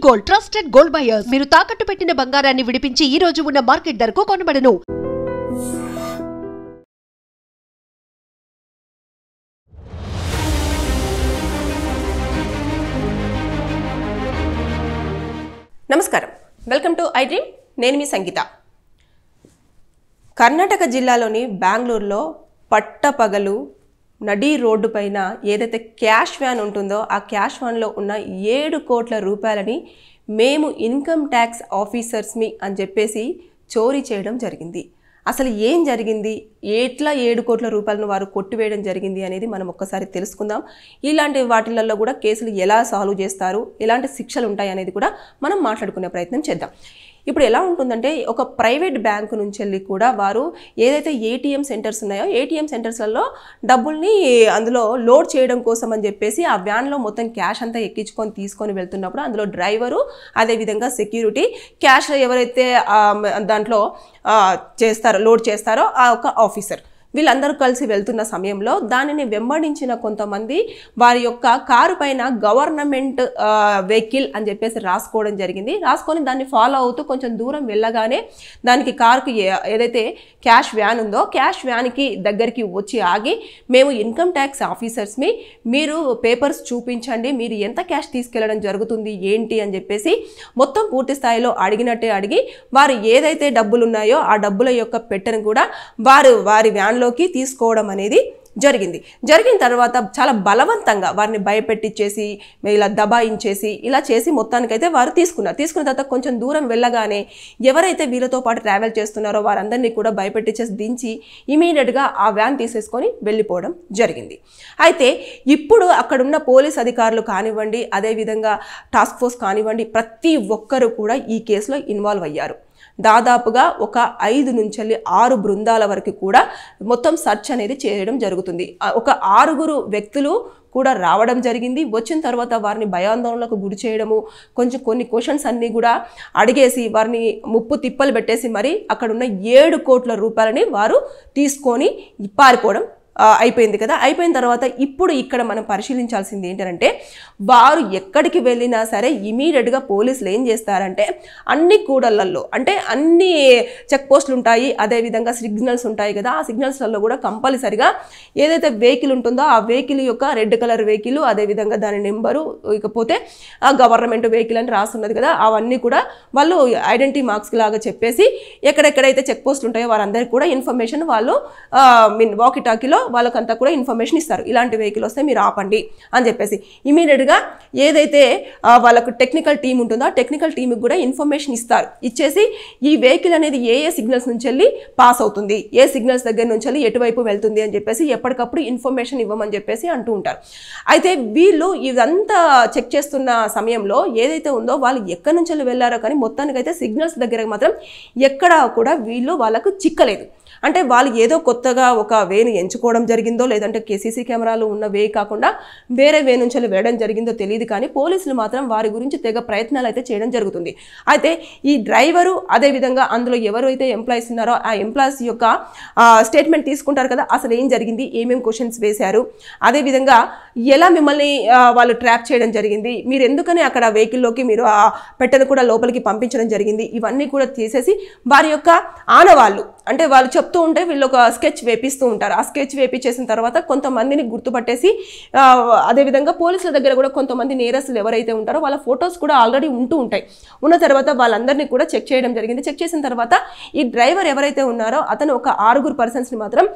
Gold trusted gold buyers మీరు తాకట్టు పెట్టిన బంగారాన్ని విడిపించి ఈ రోజు ఉన్న మార్కెట్ ధరకు కొనబడను. నమస్కారం, వెల్కమ్ టు ఐ డ్రీమ్. నేను మీ సంగీత. కర్ణాటక జిల్లాలోని బెంగళూరులో పట్టపగలు నడి రోడ్డు పైన ఏదైతే క్యాష్ వ్యాన్ ఉంటుందో ఆ క్యాష్ వ్యాన్లో ఉన్న 7 కోట్ల రూపాయలని మేము ఇన్కమ్ ట్యాక్స్ ఆఫీసర్స్మి అని చెప్పేసి చోరీ చేయడం జరిగింది. అసలు ఏం జరిగింది, ఎట్లా 7 కోట్ల రూపాయలను వారు కొట్టివేయడం జరిగింది అనేది మనం ఒక్కసారి తెలుసుకుందాం. ఇలాంటి వాటిలలో కూడా కేసులు ఎలా సాల్వ్ చేస్తారు, ఎలాంటి శిక్షలు ఉంటాయి అనేది కూడా మనం మాట్లాడుకునే ప్రయత్నం చేద్దాం. ఇప్పుడు ఎలా ఉంటుందంటే, ఒక ప్రైవేట్ బ్యాంకు నుంచి వెళ్ళి కూడా వారు ఏదైతే ఏటీఎం సెంటర్స్ ఉన్నాయో ఏటీఎం సెంటర్స్లలో డబ్బుల్ని అందులో లోడ్ చేయడం కోసం అని చెప్పేసి ఆ వ్యాన్లో మొత్తం క్యాష్ అంతా ఎక్కించుకొని తీసుకొని వెళ్తున్నప్పుడు అందులో డ్రైవరు, అదేవిధంగా సెక్యూరిటీ, క్యాష్ ఎవరైతే దాంట్లో లోడ్ చేస్తారో ఆ ఒక ఆఫీసర్, వీళ్ళందరూ కలిసి వెళ్తున్న సమయంలో దానిని వెంబడించిన కొంతమంది వారి యొక్క కారు పైన గవర్నమెంట్ వెహికల్ అని చెప్పేసి రాసుకోవడం జరిగింది. రాసుకొని దాన్ని ఫాలో అవుతూ కొంచెం దూరం వెళ్ళగానే దానికి కారుకి ఏదైతే క్యాష్ వ్యాన్ ఉందో క్యాష్ వ్యాన్కి దగ్గరికి వచ్చి ఆగి, మేము ఇన్కమ్ ట్యాక్స్ ఆఫీసర్స్మి, మీరు పేపర్స్ చూపించండి, మీరు ఎంత క్యాష్ తీసుకెళ్లడం జరుగుతుంది ఏంటి అని చెప్పేసి మొత్తం పూర్తి స్థాయిలో అడిగినట్టే అడిగి వారు ఏదైతే డబ్బులు ఉన్నాయో ఆ డబ్బుల యొక్క పెట్టెను కూడా వారి వ్యాన్లో తీసుకోవడం అనేది జరిగిన తర్వాత చాలా బలవంతంగా వారిని భయపెట్టించేసి ఇలా దబాయించేసి ఇలా చేసి మొత్తానికైతే వారు తీసుకున్న తర్వాత కొంచెం దూరం వెళ్ళగానే ఎవరైతే వీళ్ళతో పాటు ట్రావెల్ చేస్తున్నారో వారందరినీ కూడా భయపెట్టించేసి దించి ఇమీడియట్గా ఆ వ్యాన్ తీసేసుకొని వెళ్ళిపోవడం జరిగింది. అయితే ఇప్పుడు అక్కడున్న పోలీస్ అధికారులు కానివ్వండి, అదేవిధంగా టాస్క్ ఫోర్స్ కానివ్వండి, ప్రతి ఒక్కరు కూడా ఈ కేసులో ఇన్వాల్వ్ అయ్యారు. దాదాపుగా ఒక 5 నుంచి 6 బృందాల వరకు కూడా మొత్తం సర్చ్ అనేది చేయడం జరుగుతుంది. ఒక 6 వ్యక్తులు కూడా రావడం జరిగింది. వచ్చిన తర్వాత వారిని భయాందోళనకు గురి చేయడము, కొన్ని క్వశ్చన్స్ అన్నీ కూడా అడిగేసి వారిని ముప్పు తిప్పలు పెట్టేసి మరి అక్కడున్న 7 కోట్ల రూపాయలని వారు తీసుకొని పారిపోవడం అయిపోయింది కదా. అయిపోయిన తర్వాత ఇప్పుడు ఇక్కడ మనం పరిశీలించాల్సింది ఏంటంటే, వారు ఎక్కడికి వెళ్ళినా సరే ఇమీడియట్గా పోలీసులు ఏం చేస్తారంటే అన్ని కూడళ్లలో, అంటే అన్ని చెక్ పోస్టులు ఉంటాయి, అదేవిధంగా సిగ్నల్స్ ఉంటాయి కదా, ఆ సిగ్నల్స్లలో కూడా కంపల్సరిగా ఏదైతే వెహికల్ ఉంటుందో ఆ వెహికల్ యొక్క రెడ్ కలర్ వెహికల్, అదేవిధంగా దాని నెంబరు, ఇకపోతే ఆ గవర్నమెంట్ వెహికల్ అని రాస్తున్నది కదా, అవన్నీ కూడా వాళ్ళు ఐడెంటిటీ మార్క్స్ లాగా చెప్పేసి ఎక్కడెక్కడైతే చెక్ పోస్టులు ఉంటాయో వారందరికీ కూడా ఇన్ఫర్మేషన్ వాళ్ళు వాకీ టాకీలో వాళ్ళకంతా కూడా ఇన్ఫర్మేషన్ ఇస్తారు. ఇలాంటి వెహికల్ వస్తే మీరు ఆపండి అని చెప్పేసి ఇమీడియట్గా ఏదైతే వాళ్ళకు టెక్నికల్ టీం ఉంటుందో ఆ టెక్నికల్ టీంకి కూడా ఇన్ఫర్మేషన్ ఇస్తారు. ఇచ్చేసి ఈ వెహికల్ అనేది ఏ సిగ్నల్స్ నుంచి వెళ్ళి పాస్ అవుతుంది, ఏ సిగ్నల్స్ దగ్గర నుంచి వెళ్ళి ఎటువైపు వెళ్తుంది అని చెప్పేసి ఎప్పటికప్పుడు ఇన్ఫర్మేషన్ ఇవ్వమని చెప్పేసి అంటూ ఉంటారు. అయితే వీళ్ళు ఇదంతా చెక్ చేస్తున్న సమయంలో ఏదైతే ఉందో వాళ్ళు ఎక్కడి నుంచి వెళ్ళి వెళ్ళారో కానీ మొత్తానికైతే సిగ్నల్స్ దగ్గర మాత్రం ఎక్కడా కూడా వాళ్ళకు చిక్కలేదు. అంటే వాళ్ళు ఏదో కొత్తగా ఒక వేను ఎంచుకోవడం జరిగిందో, లేదంటే సీసీ కెమెరాలు ఉన్న వే కాకుండా వేరే వే నుంచి వెళ్ళడం జరిగిందో తెలియదు, కానీ పోలీసులు మాత్రం వారి గురించి తెగ ప్రయత్నాలు అయితే చేయడం జరుగుతుంది. అయితే ఈ డ్రైవరు, అదేవిధంగా అందులో ఎవరైతే ఎంప్లాయీస్ ఉన్నారో ఆ ఎంప్లాయీస్ యొక్క స్టేట్మెంట్ తీసుకుంటారు కదా, అసలు ఏం జరిగింది, ఏమేమి క్వశ్చన్స్ వేశారు, అదేవిధంగా ఎలా మిమ్మల్ని వాళ్ళు ట్రాప్ చేయడం జరిగింది, మీరు ఎందుకని అక్కడ వెహికల్లోకి మీరు పెట్టను కూడా లోపలికి పంపించడం జరిగింది, ఇవన్నీ కూడా తీసేసి వారి యొక్క ఆనవాళ్ళు, అంటే వాళ్ళు చెప్తూ ఉంటే వీళ్ళు ఒక స్కెచ్ వేపిస్తూ ఉంటారు. ఆ స్కెచ్ వేపించేసిన తర్వాత కొంతమందిని గుర్తుపట్టేసి, అదేవిధంగా పోలీసుల దగ్గర కూడా కొంతమంది నేరస్తులు ఎవరైతే ఉంటారో వాళ్ళ ఫొటోస్ కూడా ఆల్రెడీ ఉంటాయి. ఉన్న తర్వాత వాళ్ళందరినీ కూడా చెక్ చేయడం జరిగింది. చెక్ చేసిన తర్వాత ఈ డ్రైవర్ ఎవరైతే ఉన్నారో అతను ఒక 6 పర్సన్స్ని మాత్రం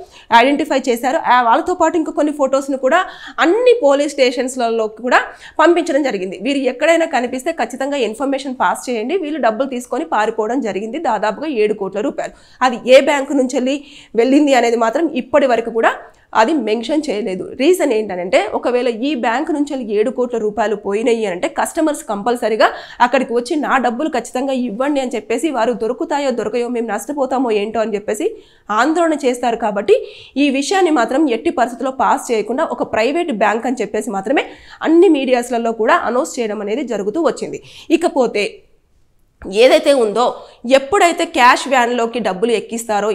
ఐడెంటిఫై చేశారు. వాళ్ళతో పాటు ఇంకా కొన్ని ఫొటోస్ను కూడా అన్ని పోలీస్ స్టేషన్స్లలో కూడా పంపించడం జరిగింది. వీరు ఎక్కడైనా కనిపిస్తే ఖచ్చితంగా ఇన్ఫర్మేషన్ పాస్ చేయండి, వీళ్ళు డబ్బులు తీసుకొని పారిపోవడం జరిగింది. దాదాపుగా 7 కోట్ల రూపాయలు. అది ఏ బ్యాంకు నుంచి వెళ్ళింది అనేది మాత్రం ఇప్పటి వరకు కూడా అది మెన్షన్ చేయలేదు. రీజన్ ఏంటంటే, ఒకవేళ ఈ బ్యాంకు నుంచి 7 కోట్ల రూపాయలు పోయినాయి అంటే కస్టమర్స్ కంపల్సరీగా అక్కడికి వచ్చి నా డబ్బులు ఖచ్చితంగా ఇవ్వండి అని చెప్పేసి వారు దొరుకుతాయో దొరకయో, మేము నష్టపోతామో ఏంటో అని చెప్పేసి ఆందోళన చేస్తారు. కాబట్టి ఈ విషయాన్ని మాత్రం ఎట్టి పరిస్థితుల్లో పాస్ చేయకుండా ఒక ప్రైవేట్ బ్యాంక్ అని చెప్పేసి మాత్రమే అన్ని మీడియాస్లలో కూడా అనౌన్స్ చేయడం అనేది జరుగుతూ వచ్చింది. ఇకపోతే ఏదైతే ఉందో ఎప్పుడైతే క్యాష్ వ్యాన్లోకి డబ్బులు ఎక్కిస్తారో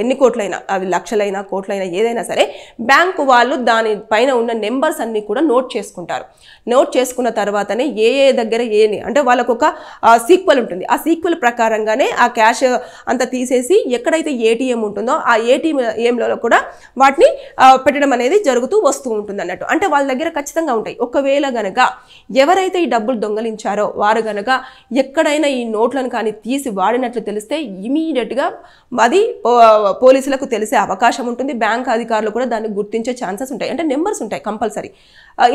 ఎన్ని కోట్లైనా, అవి లక్షలైనా కోట్లైనా ఏదైనా సరే, బ్యాంకు వాళ్ళు దాని పైన ఉన్న నెంబర్స్ అన్నీ కూడా నోట్ చేసుకుంటారు. నోట్ చేసుకున్న తర్వాతనే ఏ దగ్గర అంటే వాళ్ళకు ఒక సీక్వెల్ ఉంటుంది. ఆ సీక్వెల్ ప్రకారంగానే ఆ క్యాష్ అంతా తీసేసి ఎక్కడైతే ఏటీఎం ఉంటుందో ఆ ఏటీఎంలో కూడా వాటిని పెట్టడం అనేది జరుగుతూ వస్తూ ఉంటుంది అన్నట్టు. అంటే వాళ్ళ దగ్గర ఖచ్చితంగా ఉంటాయి. ఒకవేళ గనక ఎవరైతే ఈ డబ్బులు దొంగలించారో వారు గనక ఎక్కడైనా ఈ నోట్లను కానీ తీసి వాడినట్లు తెలిస్తే ఇమీడియట్గా అది పోలీసులకు తెలిసే అవకాశం ఉంటుంది. బ్యాంక్ అధికారులు కూడా దాన్ని గుర్తించే ఛాన్సెస్ ఉంటాయి. అంటే నెంబర్స్ ఉంటాయి కంపల్సరీ,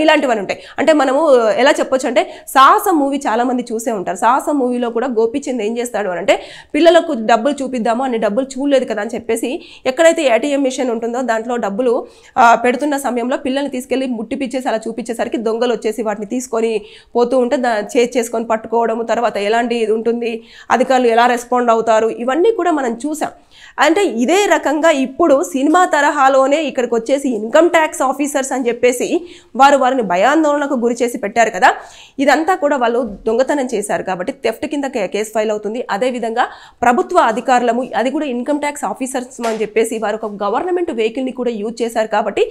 ఇలాంటివన్నీ ఉంటాయి. అంటే మనము ఎలా చెప్పొచ్చు అంటే, సాహసం మూవీ చాలా మంది చూసే ఉంటారు. సాహసం మూవీలో కూడా గోపిచంద్ ఏం చేస్తాడు అని అంటే, పిల్లలకు డబ్బులు చూపిద్దాము అన్ని డబ్బులు చూడలేదు కదా అని చెప్పేసి ఎక్కడైతే ఏటీఎం మిషన్ ఉంటుందో దాంట్లో డబ్బులు పెడుతున్న సమయంలో పిల్లల్ని తీసుకెళ్ళి ముట్టిపిచ్చేసి అలా చూపించేసరికి దొంగలు వచ్చేసి వాటిని తీసుకొని పోతూ ఉంటే చేసుకొని పట్టుకోవడము, తర్వాత ఎలాంటి ఇది ఉంటుంది, అధికారులు ఎలా రెస్పాండ్ అవుతారు, ఇవన్నీ కూడా మనం చూసాం. అంటే ఇదే రకంగా ఇప్పుడు సినిమా తరహాలోనే ఇక్కడికి వచ్చేసి ఇన్కమ్ ట్యాక్స్ ఆఫీసర్స్ అని చెప్పేసి వారిని భయాందోళనకు గురి చేసి పెట్టారు కదా. ఇదంతా కూడా వాళ్ళు దొంగతనం చేశారు కాబట్టి థెఫ్ట్ కింద కేసు ఫైల్ అవుతుంది. అదేవిధంగా ప్రభుత్వ అధికారులము, అది కూడా ఇన్కమ్ ట్యాక్స్ ఆఫీసర్స్ అని చెప్పేసి వారు ఒక గవర్నమెంట్ వెహికల్ని కూడా యూజ్ చేశారు కాబట్టి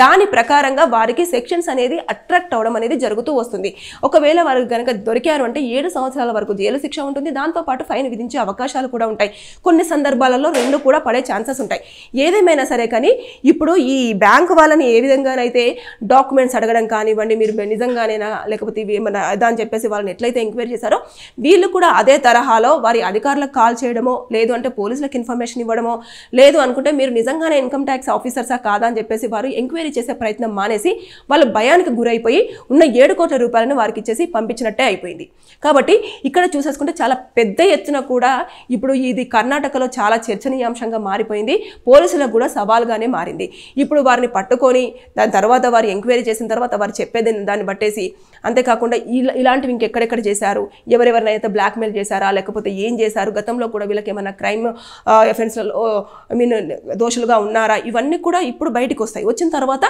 దాని ప్రకారంగా వారికి సెక్షన్స్ అనేది అట్రాక్ట్ అవడం అనేది జరుగుతూ వస్తుంది. ఒకవేళ వారు కనుక దొరికారు అంటే 7 సంవత్సరాల వరకు జైలు శిక్ష ఉంటుంది. దాంతోపాటు ఫైన్ విధించే అవకాశాలు కూడా ఉంటాయి. కొన్ని సందర్భాలలో 2 కూడా పడే ఛాన్సెస్ ఉంటాయి. ఏదేమైనా సరే కానీ ఇప్పుడు ఈ బ్యాంక్ వాళ్ళని ఏ విధంగానైతే డాక్యుమెంట్స్ అడగడం కానివ్వండి, మీరు నిజంగానేనా లేకపోతే ఇవి ఏమన్నా అదా అని చెప్పేసి వాళ్ళని ఎట్లయితే ఎంక్వైరీ చేశారో వీళ్ళు కూడా అదే తరహాలో వారి అధికారులకు కాల్ చేయడమో, లేదు అంటే పోలీసులకు ఇన్ఫర్మేషన్ ఇవ్వడమో, లేదు అనుకుంటే మీరు నిజంగానే ఇన్కమ్ ట్యాక్స్ ఆఫీసర్సా కాదా అని చెప్పేసి వారు ఎంక్వైరీ చేసే ప్రయత్నం మానేసి వాళ్ళు భయానికి గురైపోయి ఉన్న 7 కోట్ల రూపాయలను వారికి ఇచ్చేసి పంపించినట్టే అయిపోయింది. కాబట్టి ఇక్కడ చూసేసుకుంటే చాలా పెద్ద ఎత్తున కూడా ఇప్పుడు ఇది కర్ణాటకలో చాలా చర్చనీయాంశంగా మారిపోయింది. పోలీసులకు కూడా సవాల్గానే మారింది. ఇప్పుడు వారిని పట్టుకొని దాని తర్వాత వారు ఎంక్వైరీ చేసిన తర్వాత వారు చెప్పేది దాన్ని బట్టేసి, అంతేకాకుండా ఇలాంటివి ఇంకెక్కడెక్కడ చేశారు, ఎవరెవరినైతే బ్లాక్మెయిల్ చేశారా, లేకపోతే ఏం చేశారు, గతంలో కూడా వీళ్ళకి ఏమైనా క్రైమ్ ఎఫెన్స్లలో దోషులుగా ఉన్నారా, ఇవన్నీ కూడా ఇప్పుడు బయటకు వస్తాయి. వచ్చిన తర్వాత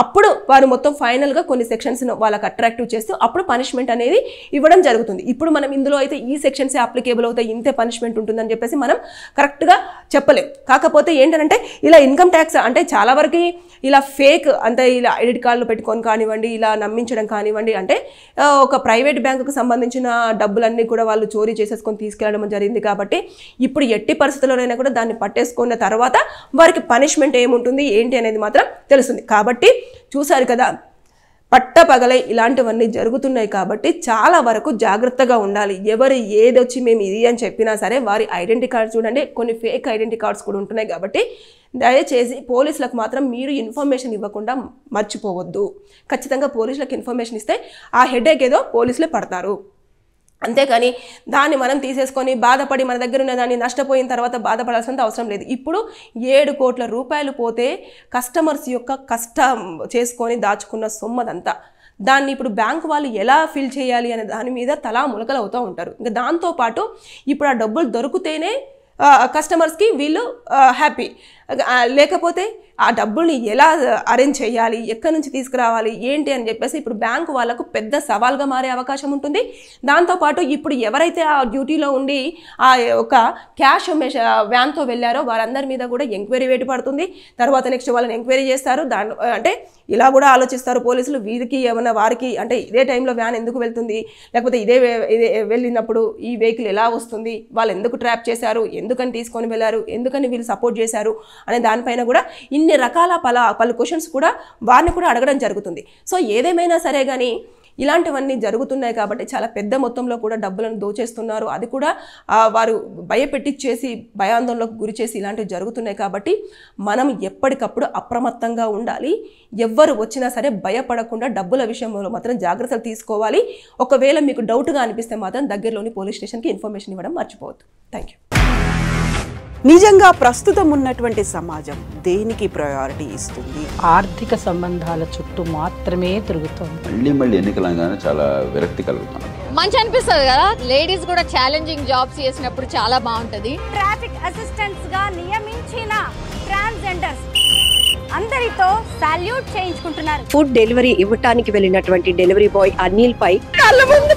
అప్పుడు వారు మొత్తం ఫైనల్గా కొన్ని సెక్షన్స్ వాళ్ళకి అట్రాక్టివ్ చేస్తూ అప్పుడు పనిష్మెంట్ అనేది ఇవ్వడం జరుగుతుంది. ఇప్పుడు మనం ఇందులో అయితే ఈ సెక్షన్సే అప్లికేబుల్ అవుతాయి, ఇంతే పనిష్మెంట్ ఉంటుందని చెప్పేసి మనం కరెక్ట్గా చెప్పలేం. కాకపోతే ఏంటంటే ఇలా ఇన్కమ్ ట్యాక్స్ అంటే చాలా వరకు ఇలా ఫేక్ అంటే ఇలా ఐడెంటి కార్డులు పెట్టుకొని కానివ్వండి, ఇలా నమ్మించడం కానివ్వండి, అంటే ఒక ప్రైవేట్ బ్యాంకుకు సంబంధించిన డబ్బులన్నీ కూడా వాళ్ళు చోరీ చేసేసుకొని తీసుకెళ్ళడం జరిగింది. కాబట్టి ఇప్పుడు ఎట్టి పరిస్థితుల్లోనైనా కూడా దాన్ని పట్టేసుకున్న తర్వాత వారికి పనిష్మెంట్ ఏముంటుంది ఏంటి అనేది మాత్రం తెలుస్తుంది. కాబట్టి చూసారు కదా, పట్టపగలై ఇలాంటివన్నీ జరుగుతున్నాయి. కాబట్టి చాలా వరకు జాగ్రత్తగా ఉండాలి. ఎవరు ఏదొచ్చి మేము ఇది అని చెప్పినా సరే వారి ఐడెంటిటీ కార్డ్స్ చూడండి, కొన్ని ఫేక్ ఐడెంటిటీ కార్డ్స్ కూడా ఉంటున్నాయి. కాబట్టి దయచేసి పోలీసులకు మాత్రం మీరు ఇన్ఫర్మేషన్ ఇవ్వకుండా మర్చిపోవద్దు. ఖచ్చితంగా పోలీసులకు ఇన్ఫర్మేషన్ ఇస్తే ఆ హెడేక్ ఏదో పోలీసులే పడతారు. అంతేకాని దాన్ని మనం తీసేసుకొని బాధపడి మన దగ్గర ఉన్న దాన్ని నష్టపోయిన తర్వాత బాధపడాల్సినంత అవసరం లేదు. ఇప్పుడు 7 కోట్ల రూపాయలు పోతే కస్టమర్స్ యొక్క కష్టం చేసుకొని దాచుకున్న సొమ్మదంతా దాన్ని ఇప్పుడు బ్యాంకు వాళ్ళు ఎలా ఫిల్ చేయాలి అనే దాని మీద తలా ములకలు అవుతూ ఉంటారు. ఇంకా దాంతోపాటు ఇప్పుడు ఆ డబ్బులు దొరికితేనే కస్టమర్స్కి వీళ్ళు హ్యాపీ, లేకపోతే ఆ డబ్బుల్ని ఎలా అరేంజ్ చేయాలి, ఎక్కడి నుంచి తీసుకురావాలి ఏంటి అని చెప్పేసి ఇప్పుడు బ్యాంకు వాళ్ళకు పెద్ద సవాల్గా మారే అవకాశం ఉంటుంది. దాంతోపాటు ఇప్పుడు ఎవరైతే ఆ డ్యూటీలో ఉండి ఆ ఒక క్యాష్ వ్యాన్తో వెళ్ళారో వారందరి మీద కూడా ఎంక్వైరీ వేటు పడుతుంది. తర్వాత నెక్స్ట్ వాళ్ళని ఎంక్వైరీ చేస్తారు. అంటే ఇలా కూడా ఆలోచిస్తారు పోలీసులు, వీరికి ఏమన్నా వారికి అంటే ఇదే టైంలో వ్యాన్ ఎందుకు వెళ్తుంది, లేకపోతే ఇదే వెళ్ళినప్పుడు ఈ వెహికల్ ఎలా వస్తుంది, వాళ్ళు ఎందుకు ట్రాప్ చేశారు, ఎందుకని తీసుకొని వెళ్ళారు, ఎందుకని వీళ్ళు సపోర్ట్ చేశారు అనే దానిపైన కూడా ఇన్ని రకాల పలు క్వశ్చన్స్ కూడా వారిని కూడా అడగడం జరుగుతుంది. సో ఏదేమైనా సరే కానీ ఇలాంటివన్నీ జరుగుతున్నాయి కాబట్టి చాలా పెద్ద మొత్తంలో కూడా డబ్బులను దోచేస్తున్నారు. అది కూడా వారు భయపెట్టించేసి భయాందోళనకు గురి చేసి ఇలాంటివి జరుగుతున్నాయి. కాబట్టి మనం ఎప్పటికప్పుడు అప్రమత్తంగా ఉండాలి. ఎవ్వరు వచ్చినా సరే భయపడకుండా డబ్బుల విషయంలో మాత్రం జాగ్రత్తలు తీసుకోవాలి. ఒకవేళ మీకు డౌట్గా అనిపిస్తే మాత్రం దగ్గరలోని పోలీస్ స్టేషన్కి ఇన్ఫర్మేషన్ ఇవ్వడం మర్చిపోవద్దు. Thank you. నిజంగా ప్రస్తుతం ఉన్నటువంటి సమాజం దేనికి ప్రయారిటీ ఇస్తుంది? ఆర్థిక సంబంధాల చుట్టూ మాత్రమే తిరుగుతుంది. మళ్ళీ ఎన్నికలంగానే చాలా విరక్తి కలుగుతుంది. మంచి అనిపిస్తుంది కదా, లేడీస్ కూడా ఛాలెంజింగ్ జాబ్స్ చేసినప్పుడు చాలా బాగుంటది. ట్రాఫిక్ అసిస్టెంట్స్ గా నియమించిన ట్రాన్స్జెండర్స్ అందరితో సాల్యూట్ చేయించుకుంటున్నారు. ఫుడ్ డెలివరీ ఇవ్వటానికి వెళ్ళినటువంటి డెలివరీ బాయ్ అనిల్ పై కళ్ళ ముందు